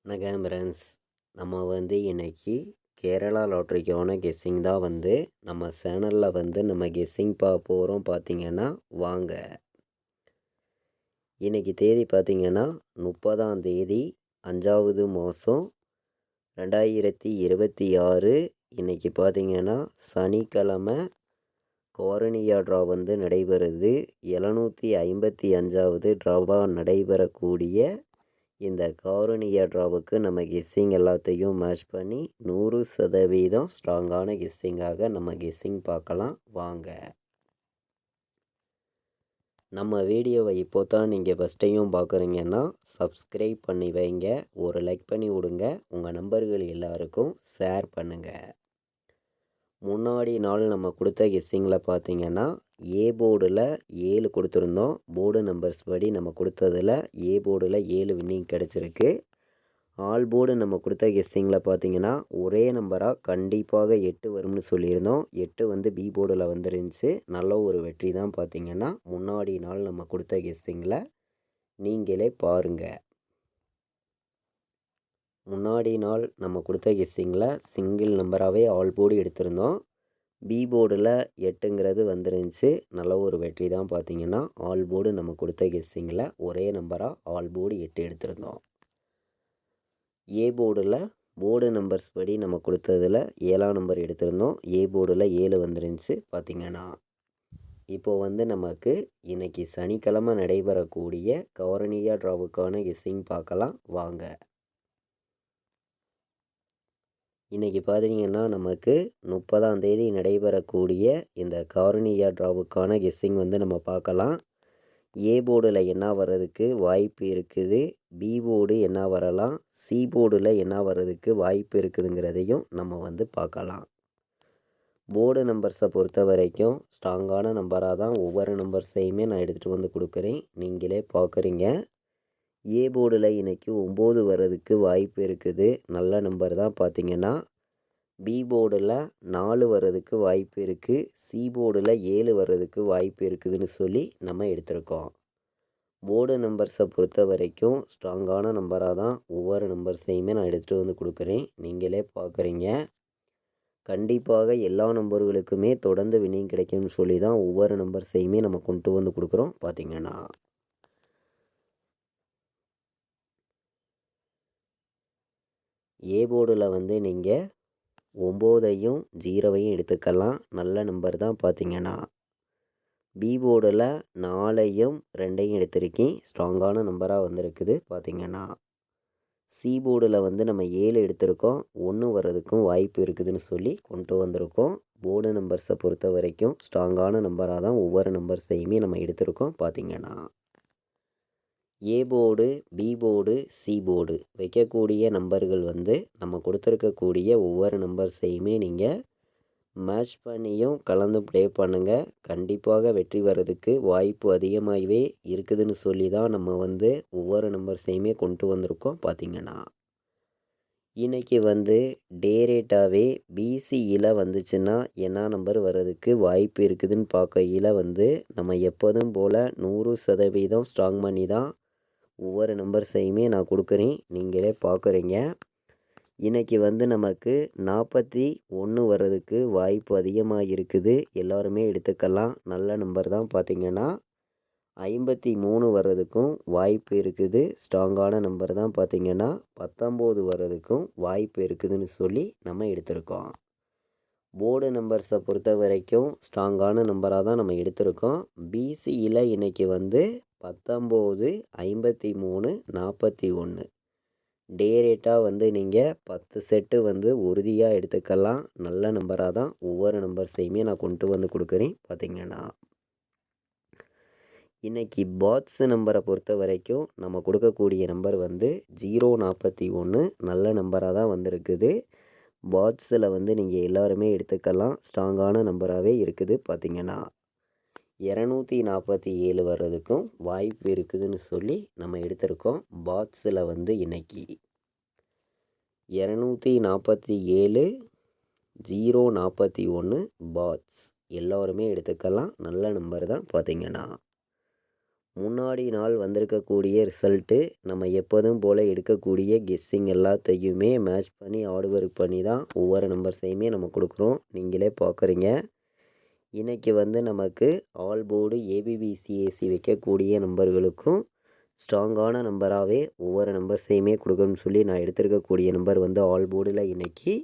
வணக்கம் ஃப்ரெண்ட்ஸ். நம்ம இன்னைக்கு கேரளா லாட்ரிக்கான கெஸ்ஸிங் தான் நம்ம சேனலில் நம்ம கெஸ்ஸிங் போகிறோம். பார்த்தீங்கன்னா வாங்க. இன்னைக்கு தேதி பார்த்தீங்கன்னா 30ஆம் தேதி 5வது மாதம் 2026. இன்னைக்கு பார்த்தீங்கன்னா சனிக்கிழமை. காரணியா ட்ரா நடைபெறுது. 755வது ட்ராவாக நடைபெறக்கூடிய இந்த காரணியா ட்ராவுக்கு நம்ம கெஸ்ஸிங் எல்லாத்தையும் மேட்ச் பண்ணி 100% ஸ்ட்ராங்கான கெஸ்ஸிங்காக நம்ம கெஸ்ஸிங் பார்க்கலாம் வாங்க. நம்ம வீடியோவை இப்போ தான் நீங்கள் ஃபஸ்ட் டைம் பார்க்குறீங்கன்னா சப்ஸ்கிரைப் பண்ணி வைங்க, ஒரு லைக் பண்ணி விடுங்க, உங்கள் நண்பர்கள் எல்லாருக்கும் ஷேர் பண்ணுங்கள். முன்னாடி நாள் நம்ம கொடுத்த கெஸ்ஸிங்கில் பார்த்தீங்கன்னா ஏ போர்டில் 7 கொடுத்துருந்தோம். போர்டு நம்பர்ஸ் படி நம்ம கொடுத்ததில் ஏ போர்டில் 7 வின்னிங் கிடச்சிருக்கு. ஆல் போர்டு நம்ம கொடுத்த கெஸ்ஸிங்கில் பார்த்தீங்கன்னா ஒரே நம்பராக கண்டிப்பாக 8 வரும்னு சொல்லியிருந்தோம். 8 பி போர்டில் வந்துருந்துச்சு. நல்ல ஒரு வெற்றி தான். பார்த்தீங்கன்னா முன்னாடி நாள் நம்ம கொடுத்த கெஸ்ஸிங்கில் நீங்களே பாருங்கள். முன்னாடி நாள் நம்ம கொடுத்த கெஸ்ஸிங்கில் சிங்கிள் நம்பராகவே ஆல் போர்டு எடுத்திருந்தோம். பி போர்டில் 8ங்கிறது வந்துருந்துச்சு. நல்ல ஒரு வெற்றி தான். பார்த்தீங்கன்னா ஆல் போர்டு நம்ம கொடுத்த கெஸ்ஸிங்கில் ஒரே நம்பராக ஆல் போர்டு 8 எடுத்திருந்தோம். ஏ போர்டில் போர்டு நம்பர்ஸ் படி நம்ம கொடுத்ததில் 7ஆம் நம்பர் எடுத்திருந்தோம். ஏ போர்டில் 7 வந்துருந்துச்சு. பார்த்திங்கன்னா இப்போது நமக்கு இன்றைக்கி சனிக்கிழமை நடைபெறக்கூடிய காரணியா ட்ராவுக்கான கெஸ்ஸிங் பார்க்கலாம் வாங்க. இன்றைக்கி பார்த்தீங்கன்னா நமக்கு 30ஆம் தேதி நடைபெறக்கூடிய இந்த காரணியா ட்ராவுக்கான கெஸ்ஸிங் நம்ம பார்க்கலாம். ஏ போர்டில் என்ன வர்றதுக்கு வாய்ப்பு இருக்குது, பி போர்டு என்ன வரலாம், சி போர்டில் என்ன வர்றதுக்கு வாய்ப்பு இருக்குதுங்கிறதையும் நம்ம பார்க்கலாம். போர்டு நம்பர்ஸை பொறுத்த வரைக்கும் ஸ்ட்ராங்கான நம்பராக தான் ஒவ்வொரு நம்பர்ஸையுமே நான் எடுத்துகிட்டு கொடுக்குறேன். நீங்களே பார்க்குறீங்க. ஏ போர்டில் இன்றைக்கி 9 வர்றதுக்கு வாய்ப்பு இருக்குது. நல்ல நம்பர் தான். பார்த்திங்கன்னா பி போர்டில் 4 வர்றதுக்கு வாய்ப்பு இருக்குது. சி போர்டில் 7 வர்றதுக்கு வாய்ப்பு இருக்குதுன்னு சொல்லி நம்ம எடுத்திருக்கோம். போர்டு நம்பர்ஸை பொறுத்த வரைக்கும் ஸ்ட்ராங்கான நம்பராக தான் ஒவ்வொரு நம்பர்ஸையுமே நான் எடுத்துகிட்டு கொடுக்குறேன். நீங்களே பார்க்குறீங்க. கண்டிப்பாக எல்லா நம்பர்களுக்குமே தொடர்ந்து வின்னிங் கிடைக்கும்னு சொல்லி தான் ஒவ்வொரு நம்பர்ஸையுமே நம்ம கொண்டு கொடுக்குறோம். பார்த்திங்கன்னா ஏ போர்டில் நீங்கள் 9ஐயும் 0வையும் எடுத்துக்கலாம். நல்ல நம்பர் தான். பார்த்திங்கன்னா பி போர்டில் 4ஐயும் 2ஐயும் எடுத்திருக்கேன். ஸ்ட்ராங்கான நம்பராக வந்திருக்குது. பார்த்திங்கன்னா சி போர்டில் நம்ம 7 எடுத்திருக்கோம். 1 வர்றதுக்கும் வாய்ப்பு இருக்குதுன்னு சொல்லி கொண்டு வந்திருக்கோம். போர்டு நம்பர்ஸை பொறுத்த வரைக்கும் ஸ்ட்ராங்கான நம்பராக தான் ஒவ்வொரு நம்பர்ஸையுமே நம்ம எடுத்திருக்கோம். பார்த்திங்கன்னா A board, B board, C board வைக்கக்கூடிய நம்பர்கள் நம்ம கொடுத்துருக்கக்கூடிய ஒவ்வொரு நம்பர்ஸையுமே நீங்கள் மேட்ச் பண்ணியும் கலந்து ப்ளே பண்ணுங்கள். கண்டிப்பாக வெற்றி வர்றதுக்கு வாய்ப்பு அதிகமாகவே இருக்குதுன்னு சொல்லி தான் நம்ம ஒவ்வொரு நம்பர்ஸையுமே கொண்டு வந்திருக்கோம். பார்த்திங்கன்னா இன்றைக்கி டே ரேட்டாகவே பிசியில் வந்துச்சுன்னா என்ன நம்பர் வர்றதுக்கு வாய்ப்பு இருக்குதுன்னு பார்க்கையில் நம்ம எப்போதும் போல் 100% ஸ்ட்ராங் பண்ணி தான் ஒவ்வொரு நம்பர்ஸையுமே நான் கொடுக்குறேன். நீங்களே பார்க்குறீங்க. இன்றைக்கி நமக்கு 41 வர்றதுக்கு வாய்ப்பு அதிகமாக இருக்குது. எல்லோருமே எடுத்துக்கலாம். நல்ல நம்பர் தான். பார்த்திங்கன்னா 53 வர்றதுக்கும் வாய்ப்பு இருக்குது. ஸ்ட்ராங்கான நம்பர் தான். பார்த்திங்கன்னா 19 வர்றதுக்கும் வாய்ப்பு இருக்குதுன்னு சொல்லி நம்ம எடுத்திருக்கோம். போர்டு நம்பர்ஸை பொறுத்த வரைக்கும் ஸ்ட்ராங்கான நம்பராக தான் நம்ம எடுத்திருக்கோம். பிசியில் இன்றைக்கி 19, 53, 41 டே ரேட்டாக நீங்கள் 10 செட்டு உறுதியாக எடுத்துக்கலாம். நல்ல நம்பராக தான் ஒவ்வொரு நம்பர்ஸையுமே நான் கொண்டு கொடுக்குறேன். பார்த்திங்கன்னா இன்றைக்கி பாட்ஸ் நம்பரை பொறுத்த வரைக்கும் நம்ம கொடுக்கக்கூடிய நம்பர் 041 நல்ல நம்பராக தான் வந்திருக்குது. பாட்ஸில் நீங்கள் எல்லாருமே எடுத்துக்கலாம். ஸ்ட்ராங்கான நம்பராகவே இருக்குது. பார்த்திங்கன்னா 247 வர்றதுக்கும் வாய்ப்பு இருக்குதுன்னு சொல்லி நம்ம எடுத்திருக்கோம். பாட்ஸில் இன்றைக்கி 247, 041 பாட்ஸ் எல்லோருமே எடுத்துக்கலாம். நல்ல நம்பர் தான். பார்த்திங்கன்னா முன்னாடி நாள் வந்திருக்கக்கூடிய ரிசல்ட்டு நம்ம எப்போதும் போல் எடுக்கக்கூடிய கெஸ்ஸிங் எல்லாத்தையுமே மேட்ச் பண்ணி ஹார்ட் ஒர்க் பண்ணி தான் ஒவ்வொரு நம்பர்ஸையுமே நம்ம கொடுக்குறோம். நீங்களே பார்க்குறீங்க. இன்றைக்கி நமக்கு ஆல் போர்டு ஏபிபிசிஏசி வைக்கக்கூடிய நம்பர்களுக்கும் ஸ்ட்ராங்கான நம்பராகவே ஒவ்வொரு நம்பர்ஸையுமே கொடுக்கணும்னு சொல்லி நான் எடுத்திருக்கக்கூடிய நம்பர் ஆல் போர்டில் இன்றைக்கி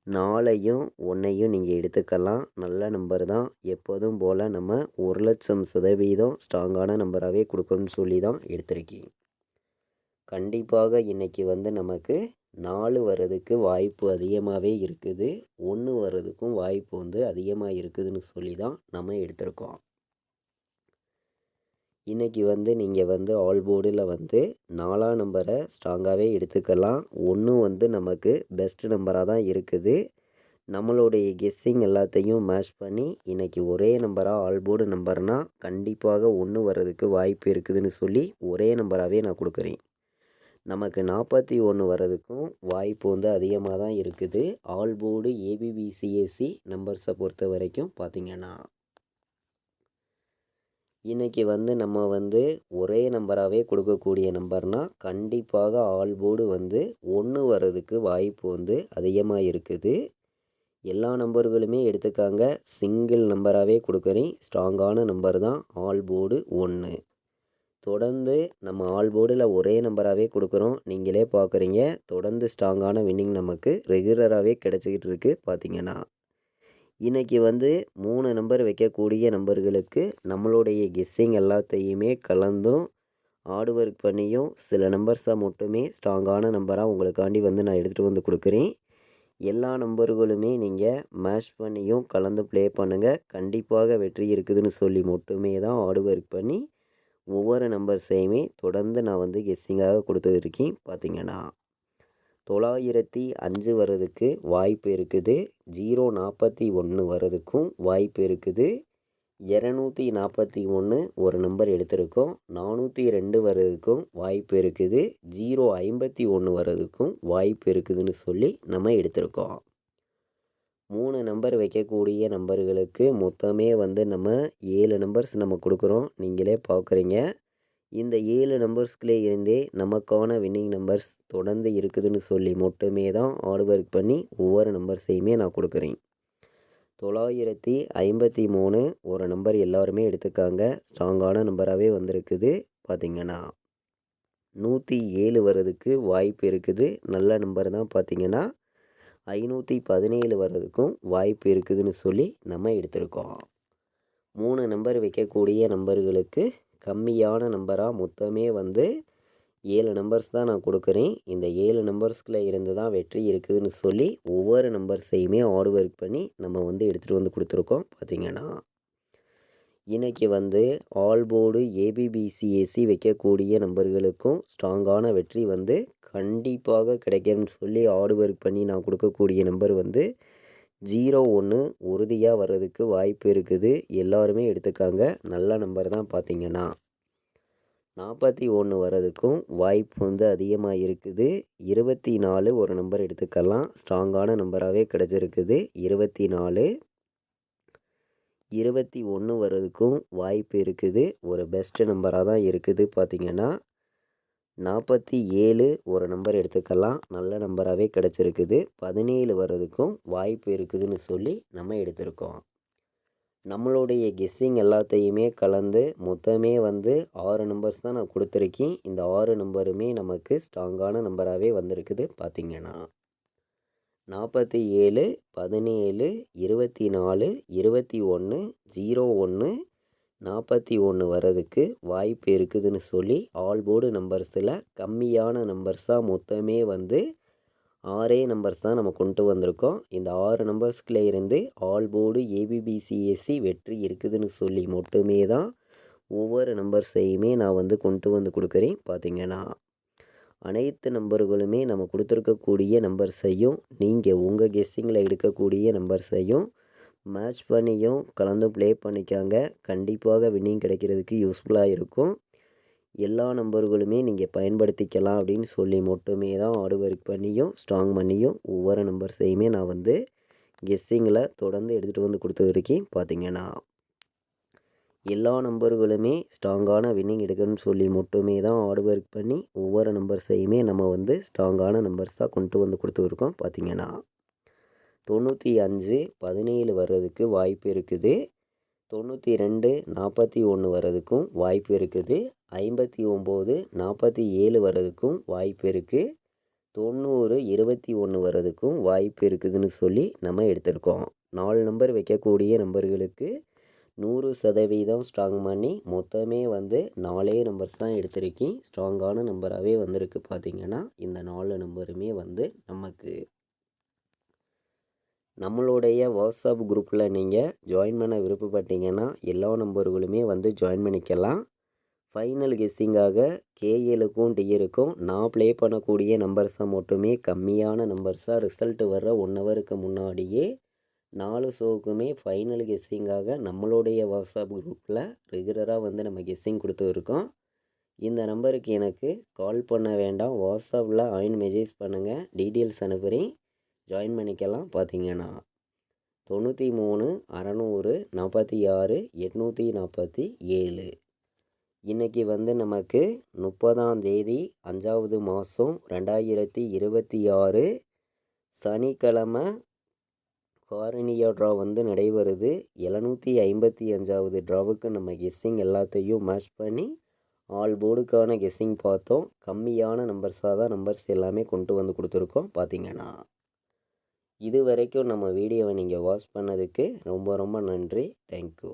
4ஐயும் 1ஐயும் நீங்கள் எடுத்துக்கலாம். நல்ல நம்பர் தான். எப்போதும் போல் நம்ம 1,00,000% ஸ்ட்ராங்கான நம்பராகவே கொடுக்கணும்னு சொல்லி தான் எடுத்திருக்கேன். கண்டிப்பாக இன்றைக்கி நமக்கு 4 வர்றதுக்கு வாய்ப்பு அதிகமாகவே இருக்குது. 1 வர்றதுக்கும் வாய்ப்பு அதிகமாக இருக்குதுன்னு சொல்லி தான் நம்ம எடுத்திருக்கோம். இன்றைக்கி நீங்கள் ஆல் போர்டில் 4ஆம் நம்பரை ஸ்ட்ராங்காகவே எடுத்துக்கலாம். 1 நமக்கு பெஸ்ட் நம்பராக தான் இருக்குது. நம்மளுடைய கெஸ்ஸிங் எல்லாத்தையும் மேட்ச் பண்ணி இன்றைக்கி ஒரே நம்பராக ஆல் போர்டு நம்பர்னால் கண்டிப்பாக 1 வர்றதுக்கு வாய்ப்பு இருக்குதுன்னு சொல்லி ஒரே நம்பராகவே நான் கொடுக்குறேன். நமக்கு 41 வர்றதுக்கும் வாய்ப்பு அதிகமாக தான் இருக்குது. ஆல் போர்டு ஏபிபிசிஏசி நம்பர்ஸை பொறுத்த வரைக்கும் பார்த்திங்கன்னா இன்றைக்கி நம்ம ஒரே நம்பராகவே கொடுக்கக்கூடிய நம்பர்னால் கண்டிப்பாக ஆல் போர்டு 1 வர்றதுக்கு வாய்ப்பு அதிகமாக இருக்குது. எல்லா நம்பர்களுமே எடுத்துக்காங்க. சிங்கிள் நம்பராகவே கொடுக்குறேன். ஸ்ட்ராங்கான நம்பர் தான் ஆல் போர்டு 1. தொடர்ந்து நம்ம ஆல் போர்டில் ஒரே நம்பராகவே கொடுக்குறோம். நீங்களே பார்க்குறீங்க. தொடர்ந்து ஸ்ட்ராங்கான வின்னிங் நமக்கு ரெகுலராகவே கிடச்சிக்கிட்டு இருக்குது. பார்த்திங்கன்னா இன்றைக்கி 3 நம்பர் வைக்கக்கூடிய நம்பர்களுக்கு நம்மளுடைய கெஸ்ஸிங் எல்லாத்தையுமே கலந்தும் ஹார்ட் ஒர்க் பண்ணியும் சில நம்பர்ஸை மட்டுமே ஸ்ட்ராங்கான நம்பராக உங்களுக்காண்டி நான் எடுத்துகிட்டு கொடுக்குறேன். எல்லா நம்பர்களுமே நீங்கள் மேட்ச் பண்ணியும் கலந்து ப்ளே பண்ணுங்கள். கண்டிப்பாக வெற்றி இருக்குதுன்னு சொல்லி மட்டுமே தான் ஹார்ட் ஒர்க் பண்ணி ஒவ்வொரு நம்பர்ஸையுமே தொடர்ந்து நான் கெஸ்ஸிங்காக கொடுத்துருக்கேன். பார்த்திங்கன்னா 905 வர்றதுக்கு வாய்ப்பு இருக்குது. 041 வர்றதுக்கும் வாய்ப்பு இருக்குது. 241 ஒரு நம்பர் எடுத்திருக்கோம். 402 வர்றதுக்கும் வாய்ப்பு இருக்குது. 051 வர்றதுக்கும் வாய்ப்பு இருக்குதுன்னு சொல்லி நம்ம எடுத்திருக்கோம். 3 நம்பர் வைக்கக்கூடிய நம்பர்களுக்கு மொத்தமே நம்ம 7 நம்பர்ஸ் நம்ம கொடுக்குறோம். நீங்களே பார்க்குறீங்க. இந்த 7 நம்பர்ஸ்குள்ளே இருந்தே நமக்கான வின்னிங் நம்பர்ஸ் தொடர்ந்து இருக்குதுன்னு சொல்லி மட்டுமே தான் ஹார்ட் ஒர்க் பண்ணி ஒவ்வொரு நம்பர்ஸையுமே நான் கொடுக்குறேன். 953 ஒரு நம்பர் எல்லாருமே எடுத்துக்காங்க. ஸ்ட்ராங்கான நம்பராகவே வந்திருக்குது. பார்த்திங்கன்னா 107 வர்றதுக்கு வாய்ப்பு இருக்குது. நல்ல நம்பர் தான். பார்த்திங்கன்னா 517 வர்றதுக்கும் வாய்ப்பு இருக்குதுன்னு சொல்லி நம்ம எடுத்திருக்கோம். 3 நம்பர் வைக்கக்கூடிய நம்பர்களுக்கு கம்மியான நம்பராக மொத்தமே 7 நம்பர்ஸ் தான் நான் கொடுக்குறேன். இந்த 7 நம்பர்ஸ்குள்ளே இருந்து தான் வெற்றி இருக்குதுன்னு சொல்லி ஒவ்வொரு நம்பர்ஸையுமே ஹார்ட் ஒர்க் பண்ணி நம்ம எடுத்துகிட்டு கொடுத்துருக்கோம். பார்த்திங்கன்னா இன்றைக்கி ஆல் போர்டு ஏபிபிசிஏசி வைக்கக்கூடிய நம்பர்களுக்கும் ஸ்ட்ராங்கான வெற்றி கண்டிப்பாக கிடைக்கும்னு சொல்லி ஹார்ட் ஒர்க் பண்ணி நான் கொடுக்கக்கூடிய நம்பர் 01 உறுதியாக வர்றதுக்கு வாய்ப்பு இருக்குது. எல்லாருமே எடுத்துக்காங்க. நல்ல நம்பர் தான். பார்த்திங்கன்னா 41 வர்றதுக்கும் வாய்ப்பு அதிகமாக இருக்குது. 24 ஒரு நம்பர் எடுத்துக்கலாம். ஸ்ட்ராங்கான நம்பராகவே கிடச்சிருக்குது. 24 21 வர்றதுக்கும் வாய்ப்பு இருக்குது. ஒரு பெஸ்ட் நம்பராக தான் இருக்குது. பார்த்திங்கன்னா 47 ஒரு நம்பர் எடுத்துக்கலாம். நல்ல நம்பராகவே கிடச்சிருக்குது. 17 வர்றதுக்கும் வாய்ப்பு இருக்குதுன்னு சொல்லி நம்ம எடுத்திருக்கோம். நம்மளுடைய கெஸ்ஸிங் எல்லாத்தையுமே கலந்து மொத்தமே 6 நம்பர்ஸ் தான் நான் கொடுத்துருக்கேன். இந்த 6 நம்பருமே நமக்கு ஸ்ட்ராங்கான நம்பராகவே வந்திருக்குது. பார்த்திங்கன்னா 47 17 24 21 01 41 வர்றதுக்கு வாய்ப்பு இருக்குதுன்னு சொல்லி ஆல் போர்டு நம்பர்ஸில் கம்மியான நம்பர்ஸாக மொத்தமே 6 நம்பர்ஸ் தான் நம்ம கொண்டு வந்திருக்கோம். இந்த 6 நம்பர்ஸ்குள்ளே இருந்து ஆல் போர்டு ஏபிபிசிஏசி வெற்றி இருக்குதுன்னு சொல்லி மட்டுமே தான் ஒவ்வொரு நம்பர்ஸையுமே நான் கொண்டு கொடுக்குறேன். பார்த்திங்கன்னா அனைத்து நம்பர்களுமே நம்ம கொடுத்துருக்கக்கூடிய நம்பர்ஸையும் நீங்கள் உங்கள் கெஸ்ஸிங்கில் எடுக்கக்கூடிய நம்பர்ஸையும் மேட்ச் பண்ணியும் கலந்து ப்ளே பண்ணிக்காங்க. கண்டிப்பாக வின்னிங் கிடைக்கிறதுக்கு யூஸ்ஃபுல்லாக இருக்கும். எல்லா நம்பர்களுமே நீங்கள் பயன்படுத்திக்கலாம் அப்படின்னு சொல்லி மட்டுமே தான் ஹார்ட் ஒர்க் பண்ணியும் ஸ்ட்ராங் பண்ணியும் ஒவ்வொரு நம்பர்ஸையுமே நான் கெஸ்ஸிங்கில் தொடர்ந்து எடுத்துகிட்டு கொடுத்துருக்கேன். பார்த்திங்கன்னா எல்லா நம்பர்களுமே ஸ்ட்ராங்கான வின்னிங் எடுக்கணும்னு சொல்லி மட்டுமே தான் ஹார்ட் ஒர்க் பண்ணி ஒவ்வொரு நம்பர்ஸையுமே நம்ம வந்து ஸ்ட்ராங்கான நம்பர்ஸாக கொண்டு வந்து கொடுத்துருக்கோம். பார்த்திங்கன்னா 95 17 வர்றதுக்கு வாய்ப்பு இருக்குது. 92 41 வர்றதுக்கும் வாய்ப்பு இருக்குது. 59 47 வர்றதுக்கும் வாய்ப்பு இருக்குது. 90 21 வர்றதுக்கும் வாய்ப்பு இருக்குதுன்னு சொல்லி நம்ம எடுத்திருக்கோம். 4 நம்பர் வைக்கக்கூடிய நம்பர்களுக்கு 100% ஸ்ட்ராங் பண்ணி மொத்தமே வந்து 4 நம்பர்ஸ் தான் எடுத்திருக்கேன். ஸ்ட்ராங்கான நம்பராகவே வந்திருக்கு. பார்த்திங்கன்னா இந்த 4 நம்பருமே வந்து நமக்கு நம்மளுடைய வாட்ஸ்அப் குரூப்பில் நீங்கள் ஜாயின் பண்ண விருப்பப்பட்டீங்கன்னா எல்லா நம்பர்களுமே வந்து ஜாயின் பண்ணிக்கலாம். ஃபைனல் கெஸ்ஸிங்காக கேஎலுக்கும் டிஎலுக்கும் நான் ப்ளே பண்ணக்கூடிய நம்பர்ஸை மட்டுமே கம்மியான நம்பர்ஸாக ரிசல்ட் வர்ற 1 ஹவருக்கு முன்னாடியே 4 ஷோவுக்குமே ஃபைனல் கெஸ்ஸிங்காக நம்மளுடைய வாட்ஸ்அப் குரூப்பில் ரெகுலராக வந்து நம்ம கெஸ்ஸிங் கொடுத்துருக்கோம். இந்த நம்பருக்கு எனக்கு கால் பண்ண வேண்டாம், வாட்ஸ்அப்பில் மெசேஜ் பண்ணுங்கள், டீட்டெயில்ஸ் அனுப்புகிறேன், ஜாயின் பண்ணிக்கலாம். பார்த்திங்கன்னா 93 600 46 847. இன்றைக்கி வந்து நமக்கு 30ஆம் தேதி 5வது மாதம் 2026 சனிக்கிழமை கார்னியா ட்ரா வந்து நடைபெறுது. 755வது ட்ராவுக்கு நம்ம கெஸ்ஸிங் எல்லாத்தையும் மேட்ச் பண்ணி ஆல் போர்டுக்கான கெஸ்ஸிங் பார்த்தோம். கம்மியான நம்பர்ஸாக தான் நம்பர்ஸ் எல்லாமே கொண்டு வந்து கொடுத்துருக்கோம். பார்த்திங்கன்னா இது வரைக்கும் நம்ம வீடியோவை நீங்கள் வாட்ச் பண்ணதுக்கு ரொம்ப ரொம்ப நன்றி. தேங்க்யூ.